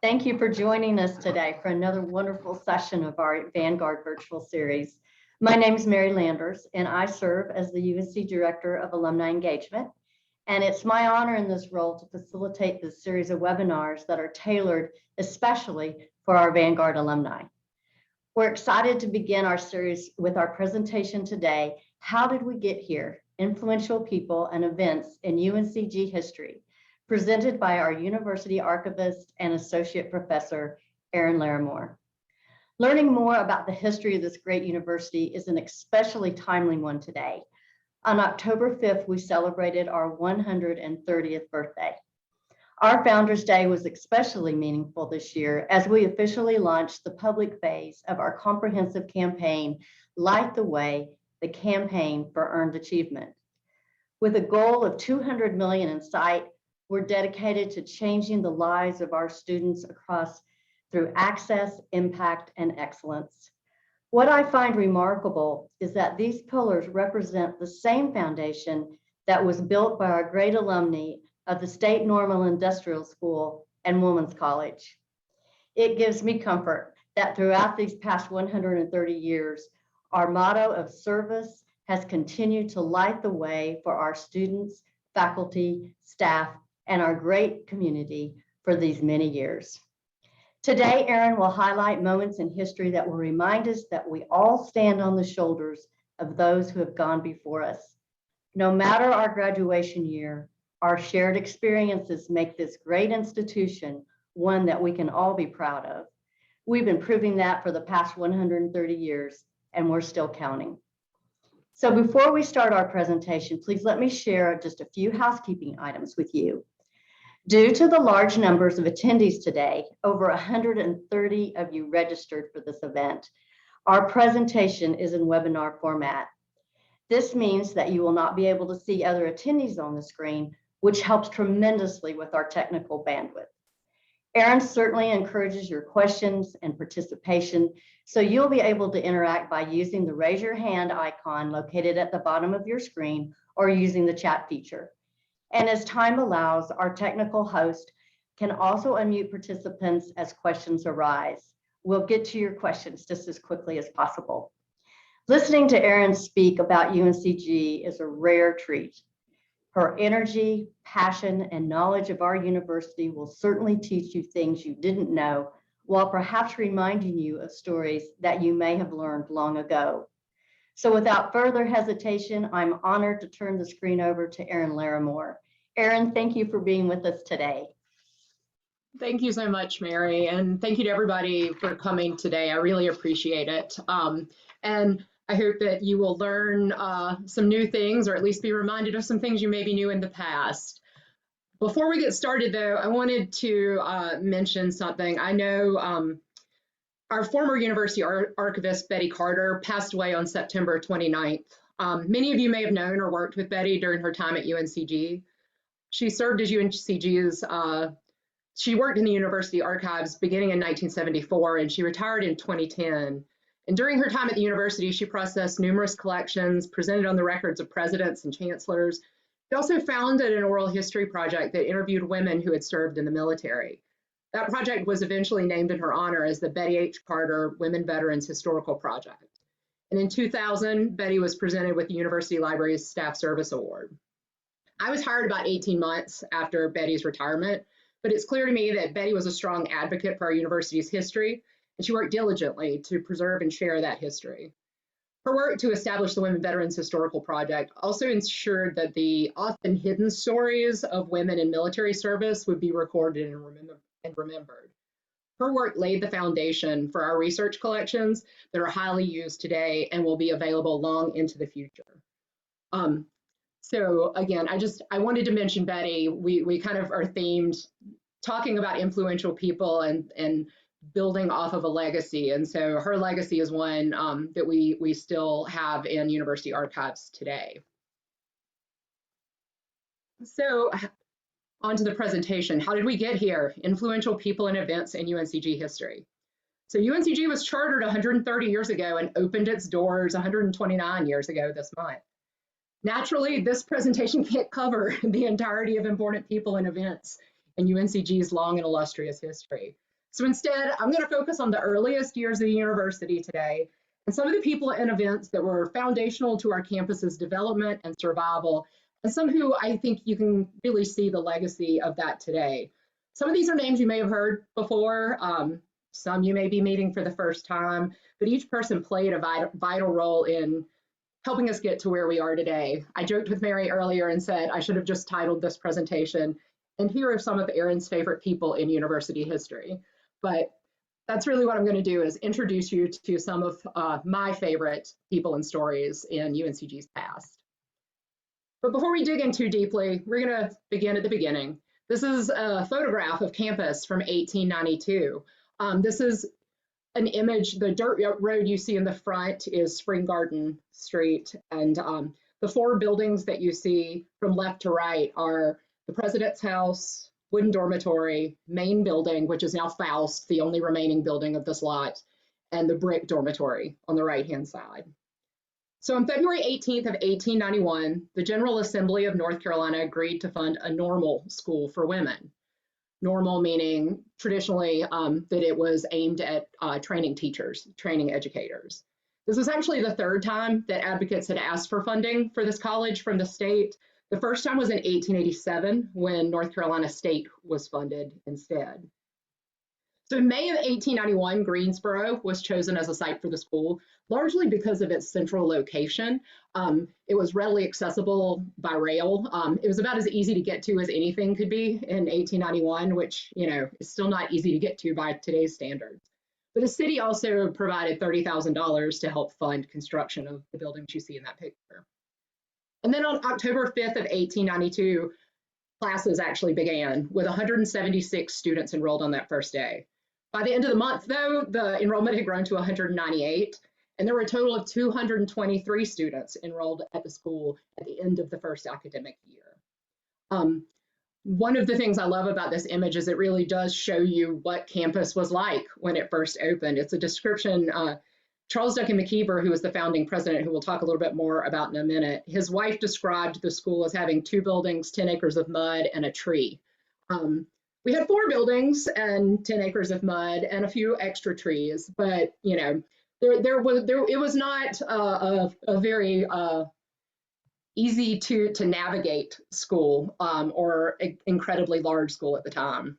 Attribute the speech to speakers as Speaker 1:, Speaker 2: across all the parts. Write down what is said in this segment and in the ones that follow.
Speaker 1: Thank you for joining us today for another wonderful session of our Vanguard virtual series. My name is Mary Landers, and I serve as the UNC Director of Alumni Engagement. And it's my honor in this role to facilitate this series of webinars that are tailored especially for our Vanguard alumni. We're excited to begin our series with our presentation today, How Did We Get Here? Influential People and Events in UNCG History, presented by our University Archivist and Associate Professor, Erin Lawrimore. Learning more about the history of this great university is an especially timely one today. On October 5th, we celebrated our 130th birthday. Our Founders Day was especially meaningful this year as we officially launched the public phase of our comprehensive campaign, Light the Way, the Campaign for Earned Achievement. With a goal of $200 million in sight, we're dedicated to changing the lives of our students through access, impact, and excellence. What I find remarkable is that these pillars represent the same foundation that was built by our great alumni of the State Normal Industrial School and Women's College. It gives me comfort that throughout these past 130 years, our motto of service has continued to light the way for our students, faculty, staff, and our great community for these many years. Today, Erin will highlight moments in history that will remind us that we all stand on the shoulders of those who have gone before us. No matter our graduation year, our shared experiences make this great institution one that we can all be proud of. We've been proving that for the past 130 years, and we're still counting. So before we start our presentation, please let me share just a few housekeeping items with you. Due to the large numbers of attendees today, over 130 of you registered for this event, our presentation is in webinar format. This means that you will not be able to see other attendees on the screen, which helps tremendously with our technical bandwidth. Erin certainly encourages your questions and participation, so you'll be able to interact by using the raise your hand icon located at the bottom of your screen or using the chat feature. And as time allows, our technical host can also unmute participants as questions arise. We'll get to your questions just as quickly as possible. Listening to Erin speak about UNCG is a rare treat. Her energy, passion, and knowledge of our university will certainly teach you things you didn't know, while perhaps reminding you of stories that you may have learned long ago. So without further hesitation, I'm honored to turn the screen over to Erin Lawrimore. Erin, thank you for being with us today.
Speaker 2: Thank you so much, Mary, and thank you to everybody for coming today. I really appreciate it. And I hope that you will learn some new things, or at least be reminded of some things you maybe knew in the past. Before we get started, though, I wanted to mention something. I know our former university archivist, Betty Carter, passed away on September 29th. Many of you may have known or worked with Betty during her time at UNCG. She served as UNCG's, she worked in the university archives beginning in 1974, and she retired in 2010. And during her time at the university, she processed numerous collections, presented on the records of presidents and chancellors. She also founded an oral history project that interviewed women who had served in the military. That project was eventually named in her honor as the Betty H. Carter Women Veterans Historical Project. And in 2000, Betty was presented with the University Library's Staff Service Award. I was hired about 18 months after Betty's retirement, but it's clear to me that Betty was a strong advocate for our university's history, and she worked diligently to preserve and share that history. Her work to establish the Women Veterans Historical Project also ensured that the often hidden stories of women in military service would be recorded and remembered. Her work laid the foundation for our research collections that are highly used today and will be available long into the future. So again, I wanted to mention Betty. We kind of are themed talking about influential people and building off of a legacy. And so her legacy is one that we still have in university archives today. So on to the presentation. How did we get here? Influential people and events in UNCG history. So UNCG was chartered 130 years ago and opened its doors 129 years ago this month. Naturally, this presentation can't cover the entirety of important people and events in UNCG's long and illustrious history. So instead, I'm going to focus on the earliest years of the university today and some of the people and events that were foundational to our campus's development and survival, and some who I think you can really see the legacy of that today. Some of these are names you may have heard before, some you may be meeting for the first time, but each person played a vital role in helping us get to where we are today. I joked with Mary earlier and said I should have just titled this presentation, "And here are some of Erin's favorite people in university history." But that's really what I'm going to do, is introduce you to some of my favorite people and stories in UNCG's past. But before we dig in too deeply, we're going to begin at the beginning. This is a photograph of campus from 1892. This is an image. The dirt road you see in the front is Spring Garden Street, and the four buildings that you see from left to right are the President's House, Wooden Dormitory, Main Building, which is now Foust, the only remaining building of this lot, and the Brick Dormitory on the right-hand side. So on February 18th of 1891, the General Assembly of North Carolina agreed to fund a normal school for women. Normal meaning traditionally that it was aimed at training teachers, training educators. This was actually the third time that advocates had asked for funding for this college from the state. The first time was in 1887 when North Carolina State was funded instead. So in May of 1891, Greensboro was chosen as a site for the school, largely because of its central location. It was readily accessible by rail. It was about as easy to get to as anything could be in 1891, which, you know, is still not easy to get to by today's standards. But the city also provided $30,000 to help fund construction of the buildings you see in that picture. And then on October 5th of 1892, classes actually began with 176 students enrolled on that first day. By the end of the month, though, the enrollment had grown to 198, and there were a total of 223 students enrolled at the school at the end of the first academic year. One of the things I love about this image is it really does show you what campus was like when it first opened. It's a description. Charles Duncan Mclver, who was the founding president, who we'll talk a little bit more about in a minute, his wife described the school as having 2 buildings, 10 acres of mud, and a tree. We had 4 buildings and 10 acres of mud and a few extra trees, but you know, it was not a very easy to navigate school or incredibly large school at the time.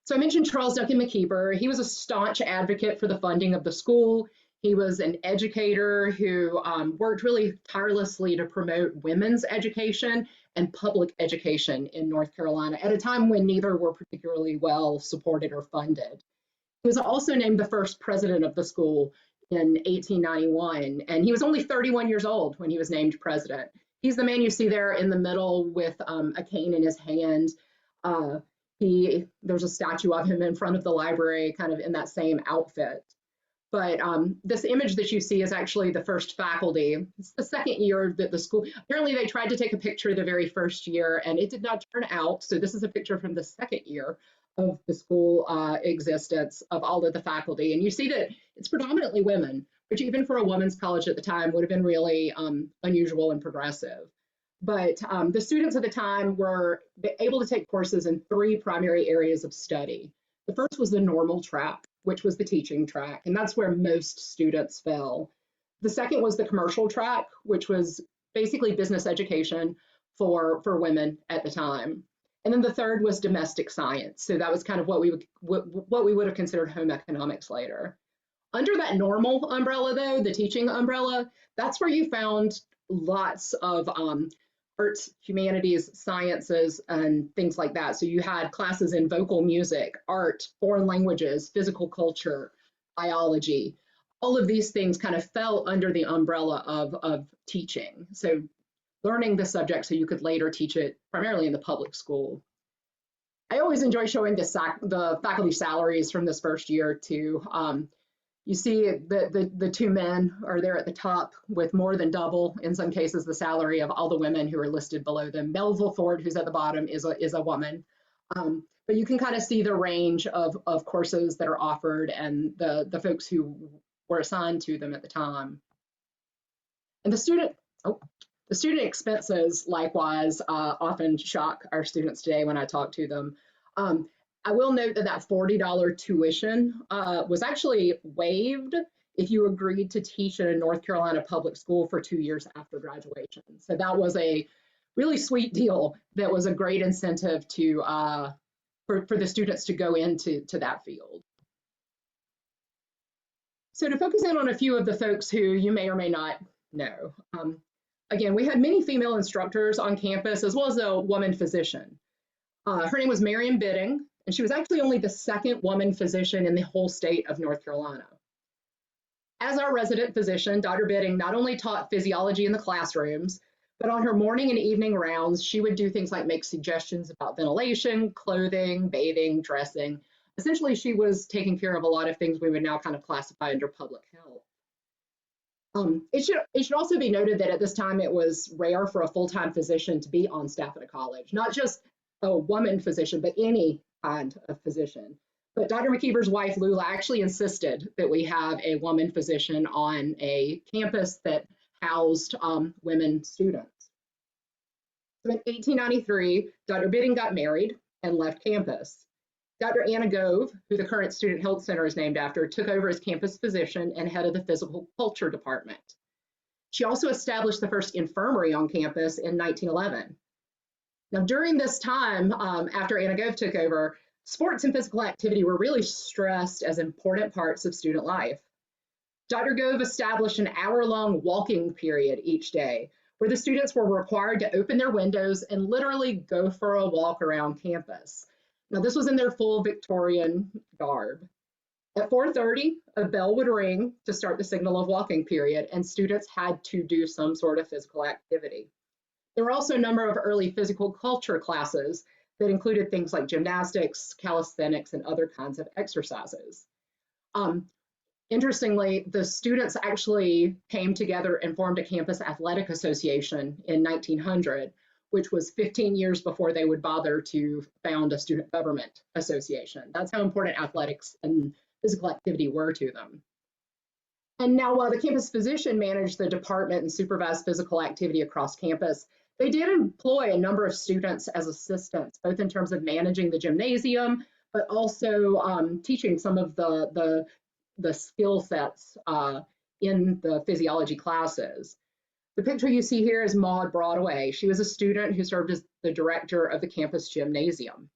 Speaker 2: So I mentioned Charles Duncan Mclver. He was a staunch advocate for the funding of the school. He was an educator who worked really tirelessly to promote women's education and public education in North Carolina at a time when neither were particularly well supported or funded. He was also named the first president of the school in 1891, and he was only 31 years old when he was named president. He's the man you see there in the middle with a cane in his hand. There's a statue of him in front of the library, kind of in that same outfit. But this image that you see is actually the first faculty. It's the second year that the school, apparently they tried to take a picture the very first year and it did not turn out. So this is a picture from the second year of the school existence of all of the faculty. And you see that it's predominantly women, which even for a women's college at the time would have been really unusual and progressive. But the students at the time were able to take courses in 3 primary areas of study. The first was the normal track, which was the teaching track, and that's where most students fell. The second was the commercial track, which was basically business education for women at the time. And then the third was domestic science. So that was kind of what we would have considered home economics later. Under that normal umbrella, though, the teaching umbrella, that's where you found lots of arts, humanities, sciences, and things like that. So you had classes in vocal music, art, foreign languages, physical culture, biology. All of these things kind of fell under the umbrella of teaching. So learning the subject so you could later teach it primarily in the public school. I always enjoy showing the faculty salaries from this first year too. You see the 2 men are there at the top with more than double, in some cases, the salary of all the women who are listed below them. Melville Ford, who's at the bottom, is a woman. But you can kind of see the range of courses that are offered and the folks who were assigned to them at the time. And the student expenses, likewise, often shock our students today when I talk to them. I will note that that $40 tuition was actually waived if you agreed to teach in a North Carolina public school for 2 years after graduation. So that was a really sweet deal that was a great incentive to for the students to go into that field. So to focus in on a few of the folks who you may or may not know. Again, we had many female instructors on campus, as well as a woman physician. Her name was Marion Bidding, and she was actually only the second woman physician in the whole state of North Carolina. As our resident physician, Dr. Bidding not only taught physiology in the classrooms, but on her morning and evening rounds, she would do things like make suggestions about ventilation, clothing, bathing, dressing. Essentially, she was taking care of a lot of things we would now kind of classify under public health. It should also be noted that at this time it was rare for a full-time physician to be on staff at a college, not just a woman physician, but any kind of physician. But Dr. Mclver's wife, Lula, actually insisted that we have a woman physician on a campus that housed women students. So in 1893, Dr. Bidding got married and left campus. Dr. Anna Gove, who the current Student Health Center is named after, took over as campus physician and head of the physical culture department. She also established the first infirmary on campus in 1911. Now, during this time, after Anna Gove took over, sports and physical activity were really stressed as important parts of student life. Dr. Gove established an hour-long walking period each day where the students were required to open their windows and literally go for a walk around campus. Now, this was in their full Victorian garb. At 4:30, a bell would ring to start the signal of walking period, and students had to do some sort of physical activity. There were also a number of early physical culture classes that included things like gymnastics, calisthenics, and other kinds of exercises. Interestingly, the students actually came together and formed a campus athletic association in 1900, which was 15 years before they would bother to found a student government association. That's how important athletics and physical activity were to them. And now, while the campus physician managed the department and supervised physical activity across campus, they did employ a number of students as assistants, both in terms of managing the gymnasium, but also teaching some of the skill sets in the physiology classes. The picture you see here is Maude Broadaway. She was a student who served as the director of the campus gymnasium.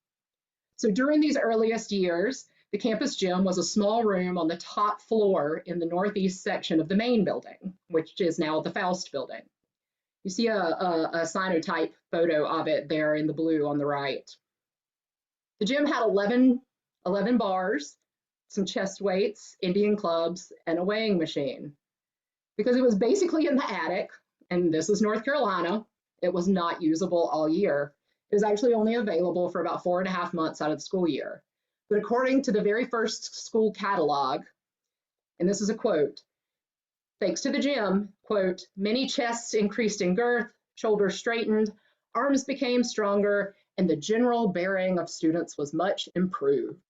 Speaker 2: So during these earliest years, the campus gym was a small room on the top floor in the northeast section of the main building, which is now the Foust building. You see a cyanotype photo of it there in the blue on the right. The gym had 11 bars, some chest weights, Indian clubs, and a weighing machine. Because it was basically in the attic, and this is North Carolina, it was not usable all year. It was actually only available for about 4.5 months out of the school year. But according to the very first school catalog, and this is a quote, thanks to the gym, quote, many chests increased in girth, shoulders straightened, arms became stronger, and the general bearing of students was much improved.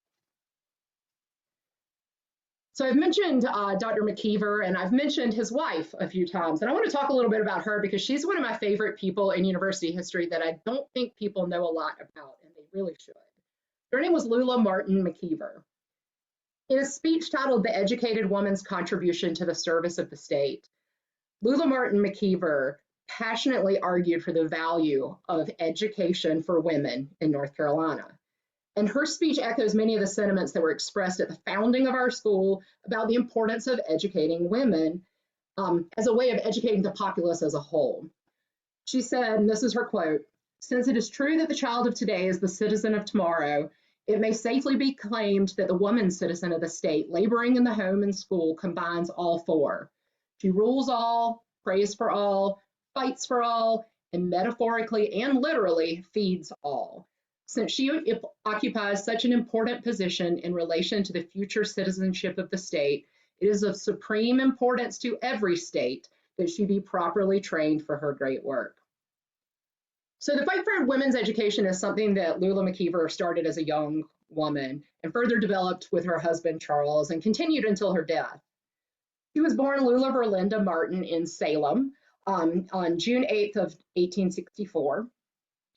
Speaker 2: So I've mentioned Dr. Mclver, and I've mentioned his wife a few times, and I want to talk a little bit about her because she's one of my favorite people in university history that I don't think people know a lot about, and they really should. Her name was Lula Martin Mclver. In a speech titled The Educated Woman's Contribution to the Service of the State, Lula Martin Mclver passionately argued for the value of education for women in North Carolina. And her speech echoes many of the sentiments that were expressed at the founding of our school about the importance of educating women as a way of educating the populace as a whole. She said, and this is her quote, since it is true that the child of today is the citizen of tomorrow, it may safely be claimed that the woman citizen of the state laboring in the home and school combines all four. She rules all, prays for all, fights for all, and metaphorically and literally feeds all. Since she occupies such an important position in relation to the future citizenship of the state, it is of supreme importance to every state that she be properly trained for her great work. So the fight for women's education is something that Lula Mclver started as a young woman and further developed with her husband, Charles, and continued until her death. She was born Lula Verlinda Martin in Salem on June 8th of 1864.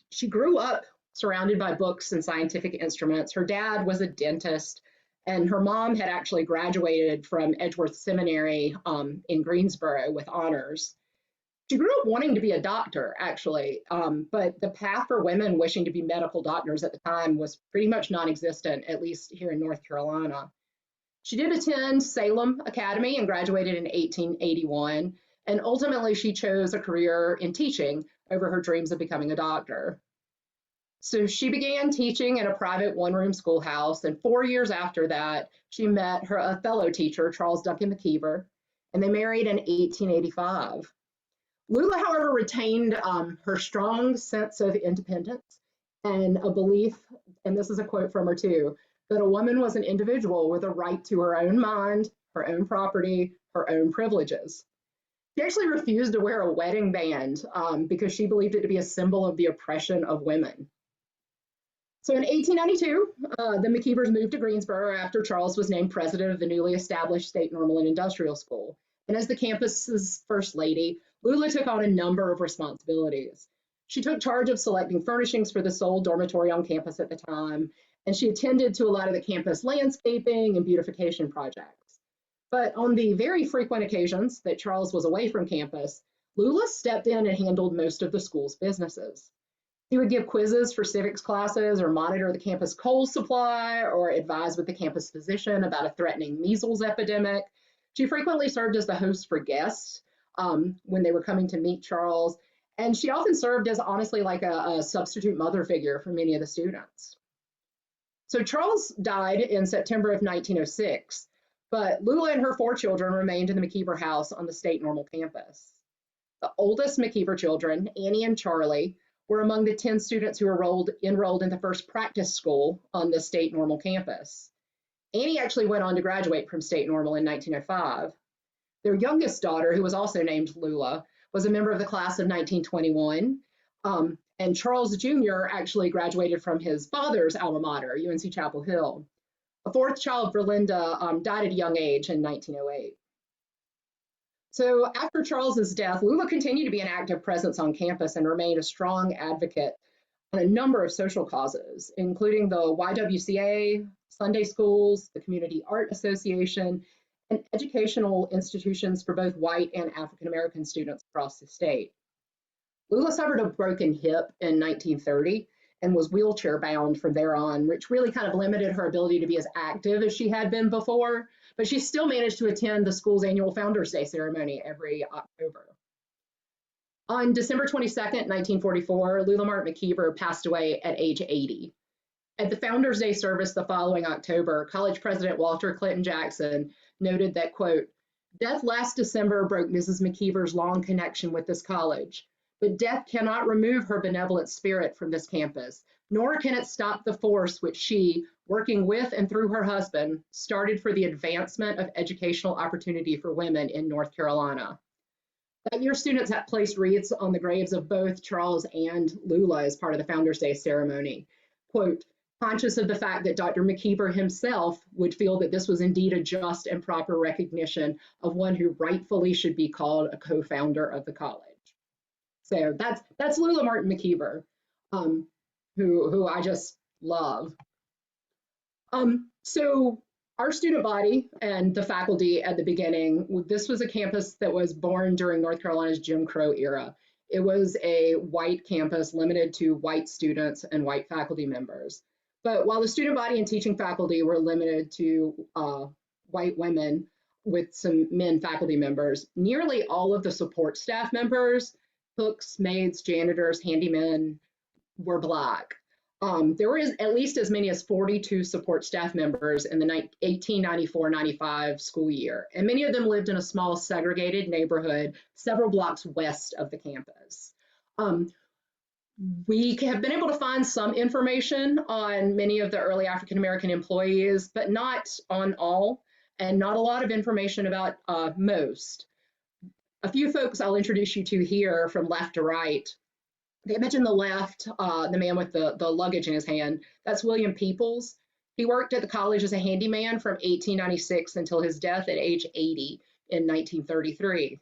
Speaker 2: She grew up surrounded by books and scientific instruments. Her dad was a dentist, and her mom had actually graduated from Edgeworth Seminary in Greensboro with honors. She grew up wanting to be a doctor, actually, but the path for women wishing to be medical doctors at the time was pretty much non-existent, at least here in North Carolina. She did attend Salem Academy and graduated in 1881, and ultimately she chose a career in teaching over her dreams of becoming a doctor. So she began teaching in a private one-room schoolhouse, and 4 years after that, she met her fellow teacher, Charles Duncan Mclver, and they married in 1885. Lula, however, retained her strong sense of independence and a belief, and this is a quote from her too, that a woman was an individual with a right to her own mind, her own property, her own privileges. She actually refused to wear a wedding band because she believed it to be a symbol of the oppression of women. So in 1892, the Mclvers moved to Greensboro after Charles was named president of the newly established State Normal and Industrial School. And as the campus's first lady, Lula took on a number of responsibilities. She took charge of selecting furnishings for the sole dormitory on campus at the time, and she attended to a lot of the campus landscaping and beautification projects. But on the very frequent occasions that Charles was away from campus, Lula stepped in and handled most of the school's businesses. He would give quizzes for civics classes or monitor the campus coal supply or advise with the campus physician about a threatening measles epidemic. She frequently served as the host for guests when they were coming to meet Charles, and she often served as honestly like a substitute mother figure for many of the students. So Charles died in September of 1906, but Lula and her 4 children remained in the Mclver house on the State Normal campus. The oldest Mclver children, Annie and Charlie, were among the 10 students who were enrolled in the first practice school on the State Normal campus. Annie actually went on to graduate from State Normal in 1905. Their youngest daughter, who was also named Lula, was a member of the class of 1921. And Charles Jr. actually graduated from his father's alma mater, UNC Chapel Hill. A 4th child, Verlinda, died at a young age in 1908. So after Charles's death, Lula continued to be an active presence on campus and remained a strong advocate on a number of social causes, including the YWCA, Sunday schools, the Community Art Association, and educational institutions for both white and African American students across the state. Lula suffered a broken hip in 1930 and was wheelchair bound from there on, which really kind of limited her ability to be as active as she had been before, but she still managed to attend the school's annual Founders Day ceremony every October. On December 22nd, 1944, Lula Martin Mclver passed away at age 80. At the Founders Day service the following October, college president Walter Clinton Jackson noted that, quote, "Death last December broke Mrs. Mclver's long connection with this college, but death cannot remove her benevolent spirit from this campus, nor can it stop the force which she, working with and through her husband, started for the advancement of educational opportunity for women in North Carolina." That year, students had placed wreaths on the graves of both Charles and Lula as part of the Founders Day ceremony. Quote, "Conscious of the fact that Dr. Mclver himself would feel that this was indeed a just and proper recognition of one who rightfully should be called a co-founder of the college." So that's Lula Martin Mclver, who I just love. So our student body and the faculty at the beginning, this was a campus that was born during North Carolina's Jim Crow era. It was a white campus limited to white students and white faculty members. But while the student body and teaching faculty were limited to white women with some men faculty members, nearly all of the support staff members, cooks, maids, janitors, handymen, were Black. There were at least as many as 42 support staff members in the 1894-95 school year, and many of them lived in a small segregated neighborhood several blocks west of the campus. We have been able to find some information on many of the early African American employees, but not on all, and not a lot of information about most. A few folks I'll introduce you to here from left to right. The image in the left, the man with the luggage in his hand, that's William Peoples. He worked at the college as a handyman from 1896 until his death at age 80 in 1933.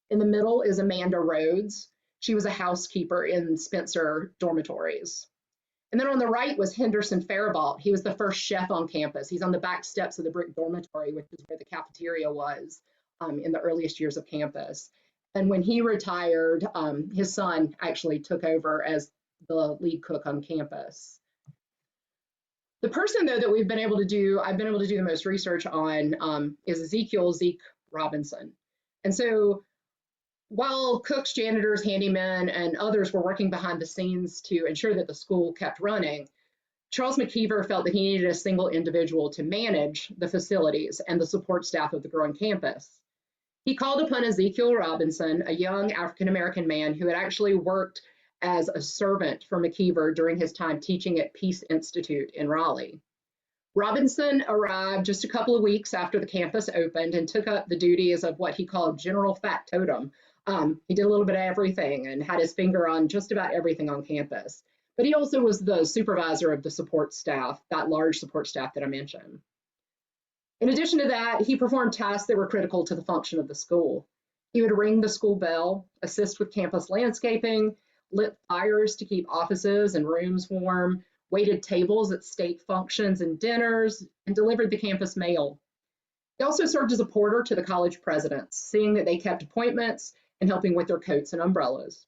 Speaker 2: In the middle is Amanda Rhodes. She was a housekeeper in Spencer dormitories. And then on the right was Henderson Faribault. He was the first chef on campus. He's on the back steps of the brick dormitory, which is where the cafeteria was in the earliest years of campus. And when he retired, his son actually took over as the lead cook on campus. The person, though, that I've been able to do the most research on is Ezekiel Zeke Robinson. And so while cooks, janitors, handymen, and others were working behind the scenes to ensure that the school kept running, Charles Mclver felt that he needed a single individual to manage the facilities and the support staff of the growing campus. He called upon Ezekiel Robinson, a young African-American man who had actually worked as a servant for Mclver during his time teaching at Peace Institute in Raleigh. Robinson arrived just a couple of weeks after the campus opened and took up the duties of what he called general factotum. He did a little bit of everything and had his finger on just about everything on campus. But he also was the supervisor of the support staff, that large support staff that I mentioned. In addition to that, he performed tasks that were critical to the function of the school. He would ring the school bell, assist with campus landscaping, lit fires to keep offices and rooms warm, waited tables at state functions and dinners, and delivered the campus mail. He also served as a porter to the college presidents, seeing that they kept appointments and helping with their coats and umbrellas.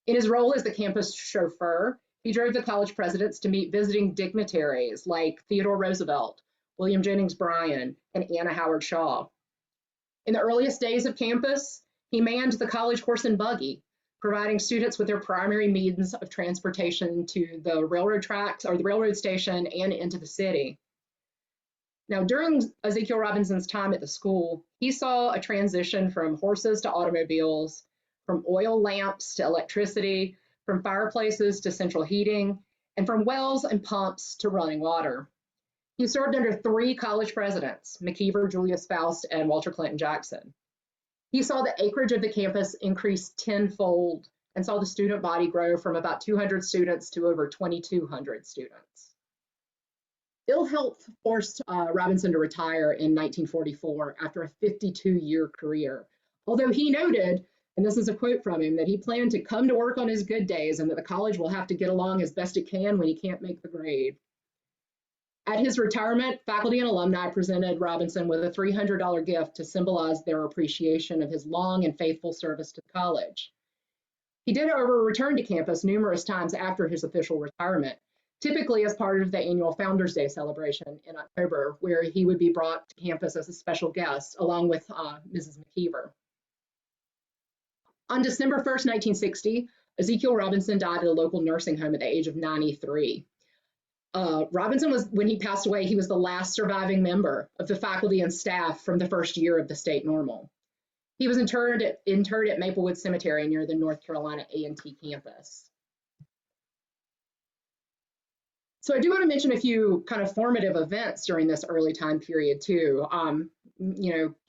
Speaker 2: In his role as the campus chauffeur, he drove the college presidents to meet visiting dignitaries like Theodore Roosevelt, William Jennings Bryan, and Anna Howard Shaw. In the earliest days of campus, he manned the college horse and buggy, providing students with their primary means of transportation to the railroad tracks or the railroad station and into the city. Now, during Ezekiel Robinson's time at the school, he saw a transition from horses to automobiles, from oil lamps to electricity, from fireplaces to central heating, and from wells and pumps to running water. He served under 3 college presidents, Mclver, Julius Foust, and Walter Clinton Jackson. He saw the acreage of the campus increase tenfold and saw the student body grow from about 200 students to over 2,200 students. Ill health forced Robinson to retire in 1944 after a 52-year career, although he noted, and this is a quote from him, that he planned to come to work on his good days and that the college will have to get along as best it can when he can't make the grade. At his retirement, faculty and alumni presented Robinson with a $300 gift to symbolize their appreciation of his long and faithful service to the college. He did, however, return to campus numerous times after his official retirement, typically as part of the annual Founders Day celebration in October, where he would be brought to campus as a special guest, along with Mrs. Mclver. On December 1st, 1960, Ezekiel Robinson died at a local nursing home at the age of 93. Robinson when he passed away, he was the last surviving member of the faculty and staff from the first year of the state normal. He was interred at Maplewood Cemetery near the North Carolina A&T campus. So I do want to mention a few kind of formative events during this early time period too.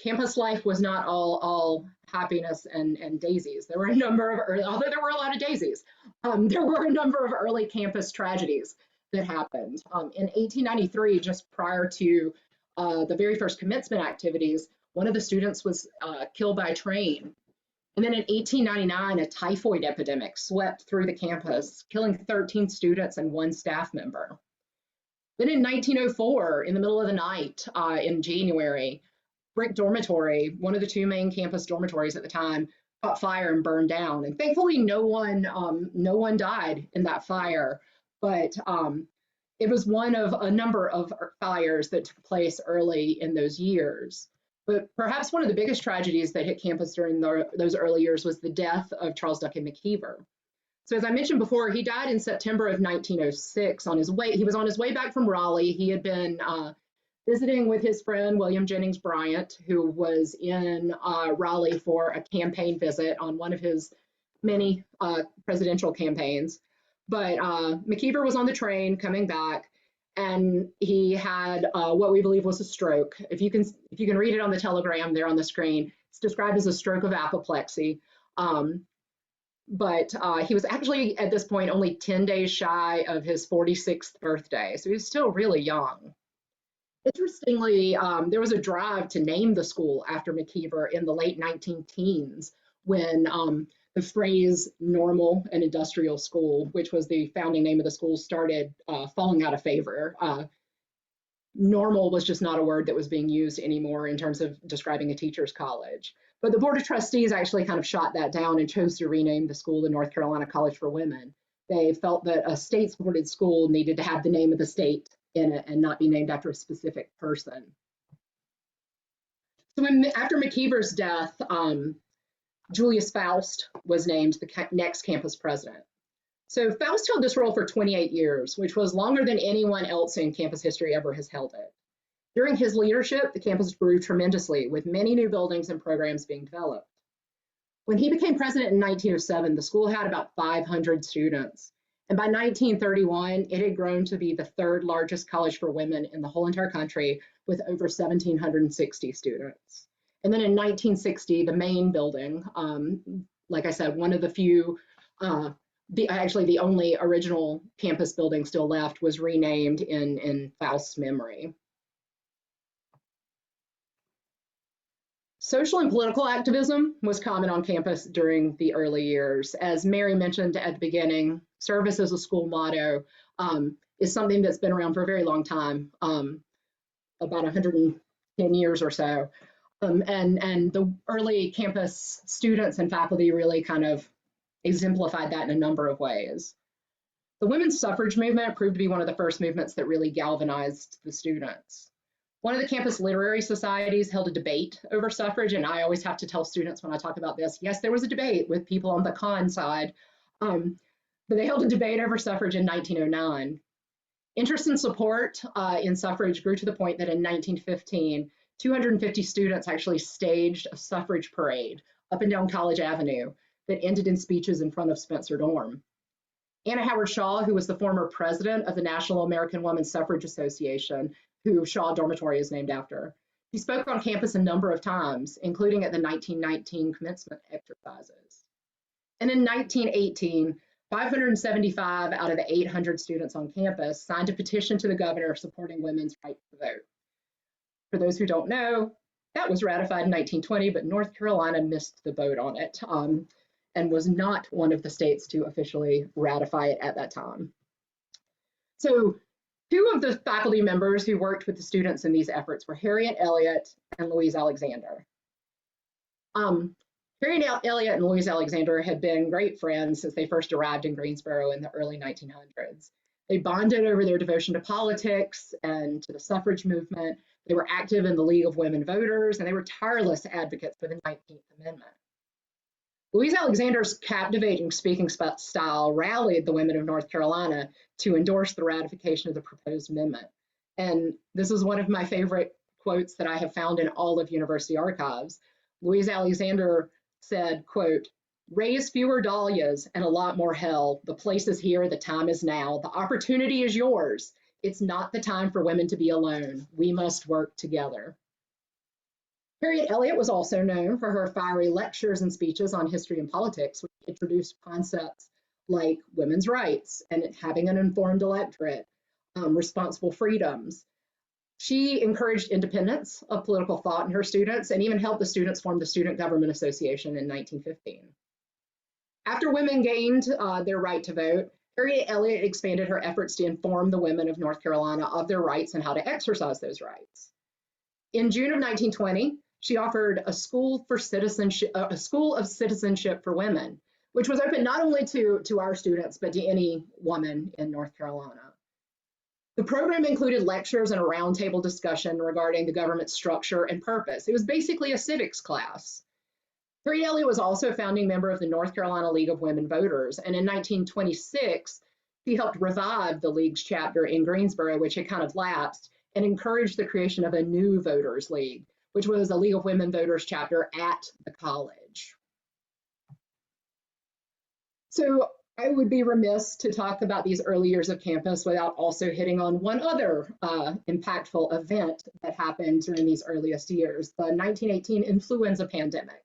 Speaker 2: Campus life was not all happiness and daisies. There were a number of although there were a lot of daisies, there were a number of early campus tragedies that happened. In 1893, just prior to the very first commencement activities, one of the students was killed by a train. And then in 1899, a typhoid epidemic swept through the campus, killing 13 students and 1 staff member. Then in 1904, in the middle of the night in January, Brick Dormitory, one of the 2 main campus dormitories at the time, caught fire and burned down. And thankfully, no one died in that fire, but it was one of a number of fires that took place early in those years. But perhaps one of the biggest tragedies that hit campus during those early years was the death of Charles Duncan Mclver. So as I mentioned before, he died in September of 1906 he was on his way back from Raleigh. He had been visiting with his friend, William Jennings Bryan, who was in Raleigh for a campaign visit on one of his many presidential campaigns. But Mclver was on the train coming back, and he had what we believe was a stroke. If you can read it on the telegram there on the screen, it's described as a stroke of apoplexy. But he was actually at this point only 10 days shy of his 46th birthday, so he was still really young. Interestingly, there was a drive to name the school after Mclver in the late 19 teens when The phrase normal and industrial school, which was the founding name of the school, started falling out of favor. Normal was just not a word that was being used anymore in terms of describing a teacher's college. But the Board of Trustees actually kind of shot that down and chose to rename the school the North Carolina College for Women. They felt that a state-supported school needed to have the name of the state in it and not be named after a specific person. So after Mclver's death, Julius Foust was named the next campus president. So Foust held this role for 28 years, which was longer than anyone else in campus history ever has held it. During his leadership, the campus grew tremendously, with many new buildings and programs being developed. When he became president in 1907, the school had about 500 students. And by 1931, it had grown to be the third largest college for women in the whole entire country, with over 1,760 students. And then in 1960, the main building, like I said, one of the few, actually the only original campus building still left, was renamed in Faust's memory. Social and political activism was common on campus during the early years. As Mary mentioned at the beginning, service as a school motto is something that's been around for a very long time, about 110 years or so. And the early campus students and faculty really kind of exemplified that in a number of ways. The women's suffrage movement proved to be one of the first movements that really galvanized the students. One of the campus literary societies held a debate over suffrage, and I always have to tell students when I talk about this, yes, there was a debate with people on the con side, but they held a debate over suffrage in 1909. Interest and support in suffrage grew to the point that in 1915, 250 students actually staged a suffrage parade up and down College Avenue that ended in speeches in front of Spencer Dorm. Anna Howard Shaw, who was the former president of the National American Women's Suffrage Association, who Shaw Dormitory is named after, she spoke on campus a number of times, including at the 1919 commencement exercises. And in 1918, 575 out of the 800 students on campus signed a petition to the governor supporting women's right to vote. For those who don't know, that was ratified in 1920, but North Carolina missed the boat on it and was not one of the states to officially ratify it at that time. So two of the faculty members who worked with the students in these efforts were Harriet, Elliott, and Louise Alexander. Harriet, Elliott, and Louise Alexander had been great friends since they first arrived in Greensboro in the early 1900s. They bonded over their devotion to politics and to the suffrage movement. They were active in the League of Women Voters, and they were tireless advocates for the 19th Amendment. Louise Alexander's captivating speaking style rallied the women of North Carolina to endorse the ratification of the proposed amendment. And this is one of my favorite quotes that I have found in all of university archives. Louise Alexander said, quote, "Raise fewer dahlias and a lot more hell. The place is here, the time is now. The opportunity is yours. It's not the time for women to be alone. We must work together." Harriet Elliott was also known for her fiery lectures and speeches on history and politics, which introduced concepts like women's rights and having an informed electorate, responsible freedoms. She encouraged independence of political thought in her students and even helped the students form the Student Government Association in 1915. After women gained their right to vote, Harriet Elliott expanded her efforts to inform the women of North Carolina of their rights and how to exercise those rights. In June of 1920, she offered a school of citizenship for women, which was open not only to our students, but to any woman in North Carolina. The program included lectures and a roundtable discussion regarding the government structure and purpose. It was basically a civics class. Harriet Elliott was also a founding member of the North Carolina League of Women Voters, and in 1926, she helped revive the League's chapter in Greensboro, which had kind of lapsed, and encouraged the creation of a new Voters League, which was a League of Women Voters chapter at the college. So I would be remiss to talk about these early years of campus without also hitting on one other impactful event that happened during these earliest years, the 1918 Influenza Pandemic.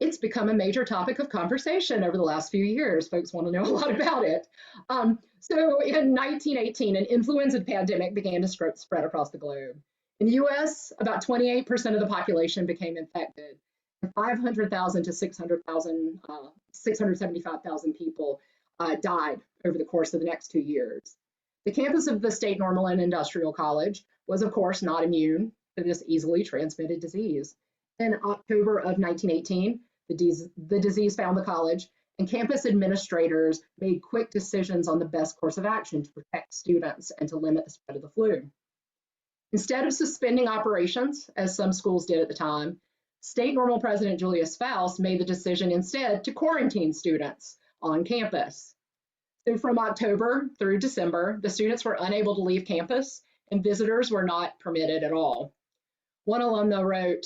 Speaker 2: It's become a major topic of conversation over the last few years. Folks want to know a lot about it. So in 1918, an influenza pandemic began to spread across the globe. In the US, about 28% of the population became infected. and 500,000 to 675,000 people died over the course of the next 2 years. The campus of the State Normal and Industrial College was, of course, not immune to this easily transmitted disease. In October of 1918, the disease found the college, and campus administrators made quick decisions on the best course of action to protect students and to limit the spread of the flu. Instead of suspending operations, as some schools did at the time, State Normal President Julius Foust made the decision instead to quarantine students on campus. So from October through December, the students were unable to leave campus and visitors were not permitted at all. One alumna wrote,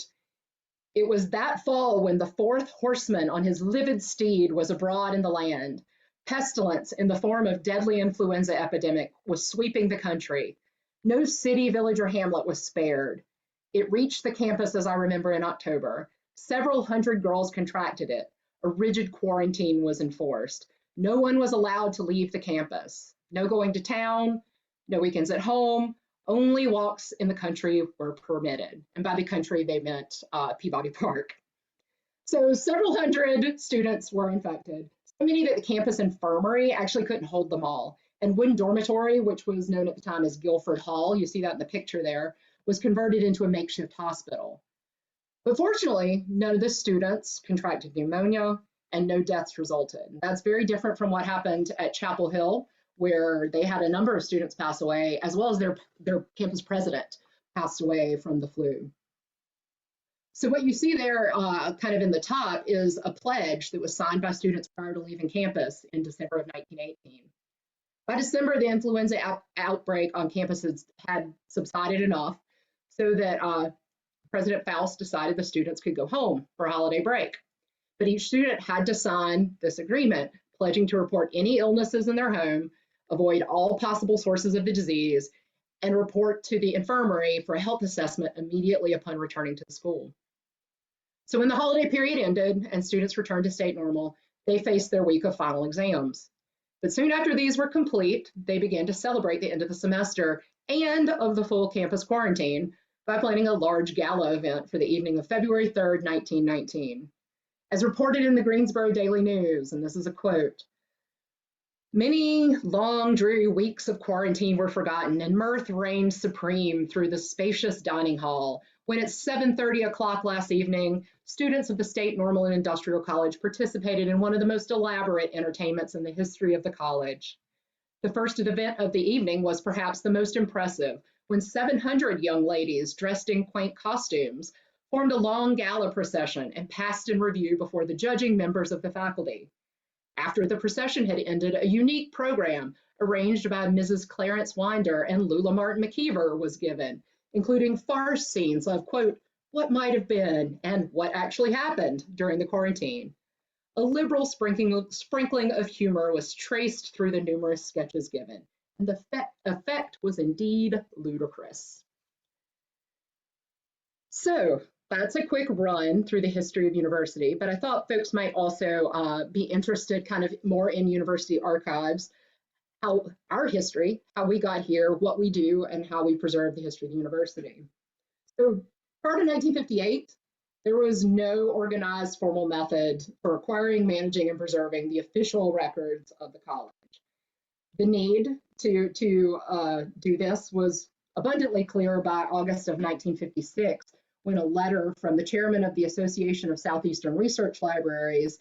Speaker 2: "It was that fall when the fourth horseman on his livid steed was abroad in the land. Pestilence in the form of deadly influenza epidemic was sweeping the country. No city, village, or hamlet was spared. It reached the campus, as I remember, in October. Several hundred girls contracted it. A rigid quarantine was enforced. No one was allowed to leave the campus. No going to town, no weekends at home, only walks in the country were permitted." And by the country, they meant Peabody Park. So several hundred students were infected, so many that the campus infirmary actually couldn't hold them all. And one dormitory, which was known at the time as Guilford Hall, you see that in the picture there, was converted into a makeshift hospital. But fortunately, none of the students contracted pneumonia and no deaths resulted. That's very different from what happened at Chapel Hill, where they had a number of students pass away, as well as their campus president passed away from the flu. So what you see there kind of in the top is a pledge that was signed by students prior to leaving campus in December of 1918. By December, the influenza outbreak on campuses had subsided enough so that President Foust decided the students could go home for a holiday break. But each student had to sign this agreement, pledging to report any illnesses in their home, avoid all possible sources of the disease, and report to the infirmary for a health assessment immediately upon returning to the school. So when the holiday period ended and students returned to State Normal, they faced their week of final exams. But soon after these were complete, they began to celebrate the end of the semester and of the full campus quarantine by planning a large gala event for the evening of February 3rd, 1919. As reported in the Greensboro Daily News, and this is a quote, "Many long, dreary weeks of quarantine were forgotten, and mirth reigned supreme through the spacious dining hall, when at 7:30 o'clock last evening, students of the State Normal and Industrial College participated in one of the most elaborate entertainments in the history of the college. The first event of the evening was perhaps the most impressive, when 700 young ladies dressed in quaint costumes formed a long gala procession and passed in review before the judging members of the faculty. After the procession had ended, a unique program arranged by Mrs. Clarence Winder and Lula Martin Mclver was given, including farce scenes of, quote, what might have been and what actually happened during the quarantine. A liberal sprinkling of humor was traced through the numerous sketches given, and the effect was indeed ludicrous." So that's a quick run through the history of university, but I thought folks might also be interested kind of more in university archives, how our history, how we got here, what we do, and how we preserve the history of the university. So prior to 1958, there was no organized formal method for acquiring, managing, and preserving the official records of the college. The need to do this was abundantly clear by August of 1956, when a letter from the chairman of the Association of Southeastern Research Libraries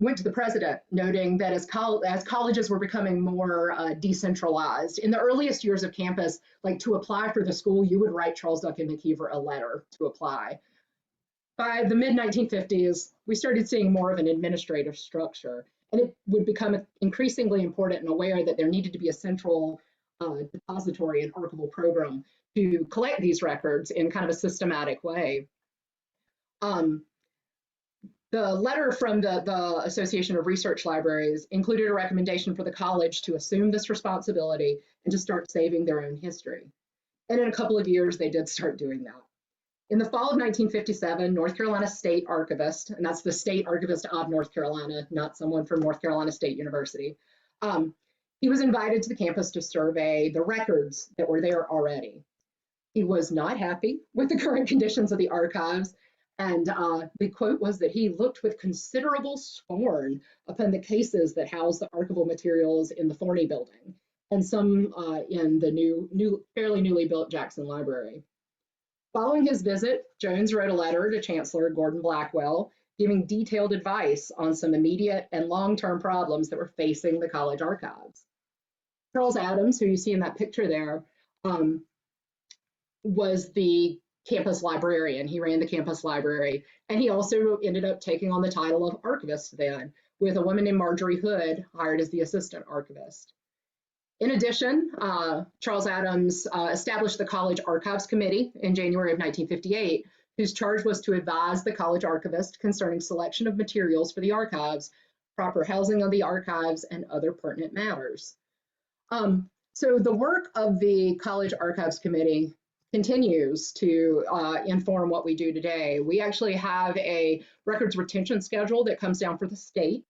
Speaker 2: went to the president, noting that as colleges were becoming more decentralized, in the earliest years of campus, like to apply for the school, you would write Charles Duncan Mclver a letter to apply. By the mid-1950s, we started seeing more of an administrative structure, and it would become increasingly important and aware that there needed to be a central depository and archival program to collect these records in kind of a systematic way. The letter from the Association of Research Libraries included a recommendation for the college to assume this responsibility and to start saving their own history. And in a couple of years, they did start doing that. In the fall of 1957, North Carolina State Archivist, and that's the State Archivist of North Carolina, not someone from North Carolina State University, he was invited to the campus to survey the records that were there already. He was not happy with the current conditions of the archives, And the quote was that he looked with considerable scorn upon the cases that housed the archival materials in the Thorney building and some in the fairly newly built Jackson Library. Following his visit, Jones wrote a letter to Chancellor Gordon Blackwell, giving detailed advice on some immediate and long-term problems that were facing the college archives. Charles Adams, who you see in that picture there, was the campus librarian. He ran the campus library, and he also ended up taking on the title of archivist then, with a woman named Marjorie Hood hired as the assistant archivist. In addition, Charles Adams established the College Archives Committee in January of 1958, whose charge was to advise the college archivist concerning selection of materials for the archives, proper housing of the archives, and other pertinent matters. So the work of the College Archives Committee continues to inform what we do today. We actually have a records retention schedule that comes down for the state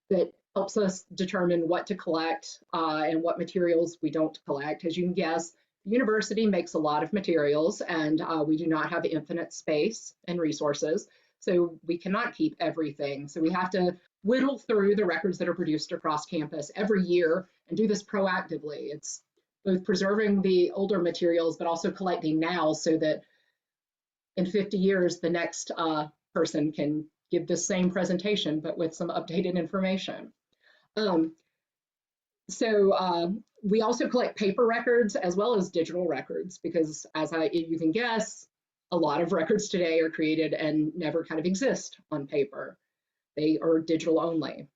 Speaker 2: that helps us determine what to collect and what materials we don't collect. As you can guess, the university makes a lot of materials, and we do not have infinite space and resources, so we cannot keep everything. So we have to whittle through the records that are produced across campus every year and do this proactively. It's both preserving the older materials, but also collecting now so that in 50 years, the next person can give the same presentation, but with some updated information. We also collect paper records as well as digital records, because as you can guess, a lot of records today are created and never kind of exist on paper. They are digital only.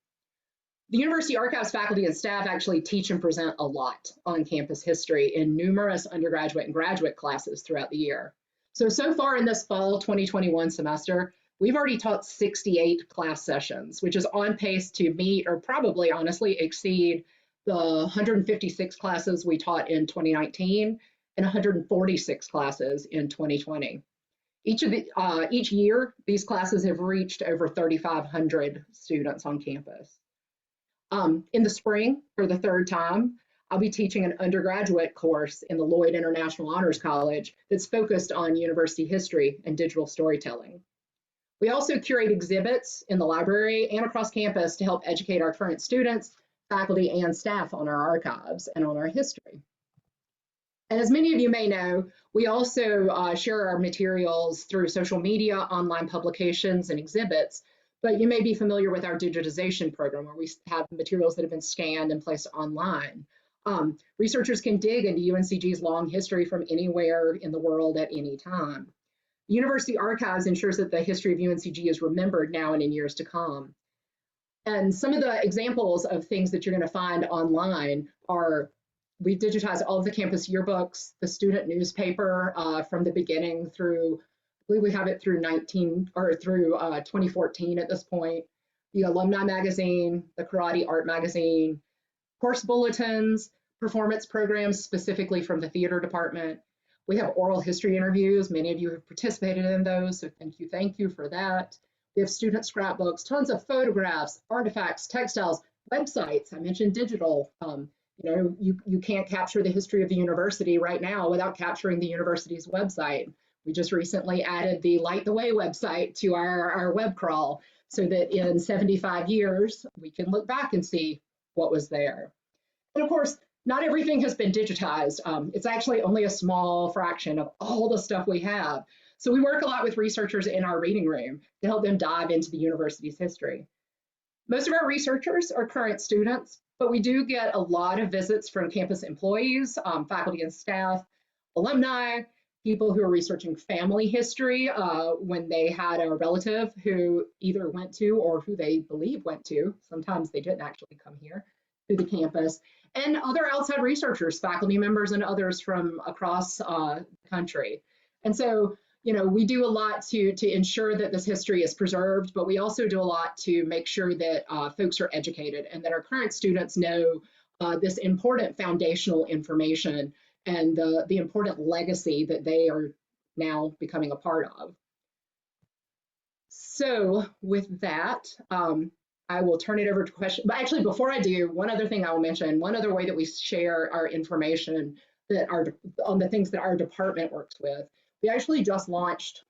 Speaker 2: The University Archives faculty and staff actually teach and present a lot on campus history in numerous undergraduate and graduate classes throughout the year. So far in this fall 2021 semester, we've already taught 68 class sessions, which is on pace to meet or probably honestly exceed the 156 classes we taught in 2019 and 146 classes in 2020. Each year, these classes have reached over 3,500 students on campus. In the spring, for the third time, I'll be teaching an undergraduate course in the Lloyd International Honors College that's focused on university history and digital storytelling. We also curate exhibits in the library and across campus to help educate our current students, faculty, and staff on our archives and on our history. And as many of you may know, we also share our materials through social media, online publications, and exhibits. But you may be familiar with our digitization program, where we have materials that have been scanned and placed online. Researchers can dig into UNCG's long history from anywhere in the world at any time. The University Archives ensures that the history of UNCG is remembered now and in years to come. And some of the examples of things that you're going to find online are, we've digitized all of the campus yearbooks, the student newspaper from the beginning through, I believe we have it through 2014 at this point, the alumni magazine, the karate art magazine, course bulletins, performance programs specifically from the theater department. We have oral history interviews. Many of you have participated in those, so thank you for that. We have student scrapbooks, tons of photographs, artifacts, textiles, websites. I mentioned digital. You can't capture the history of the university right now without capturing the university's website. We just recently added the Light the Way website to our web crawl so that in 75 years, we can look back and see what was there. And of course, not everything has been digitized. It's actually only a small fraction of all the stuff we have. So we work a lot with researchers in our reading room to help them dive into the university's history. Most of our researchers are current students, but we do get a lot of visits from campus employees, faculty and staff, alumni, people who are researching family history when they had a relative who either went to or who they believe went to, sometimes they didn't actually come here, to the campus, and other outside researchers, faculty members, and others from across the country. And so, we do a lot to ensure that this history is preserved, but we also do a lot to make sure that folks are educated and that our current students know this important foundational information and the important legacy that they are now becoming a part of. So with that, I will turn it over to questions. But actually, before I do, one other thing I will mention, one other way that we share our information on the things that our department works with. We actually just launched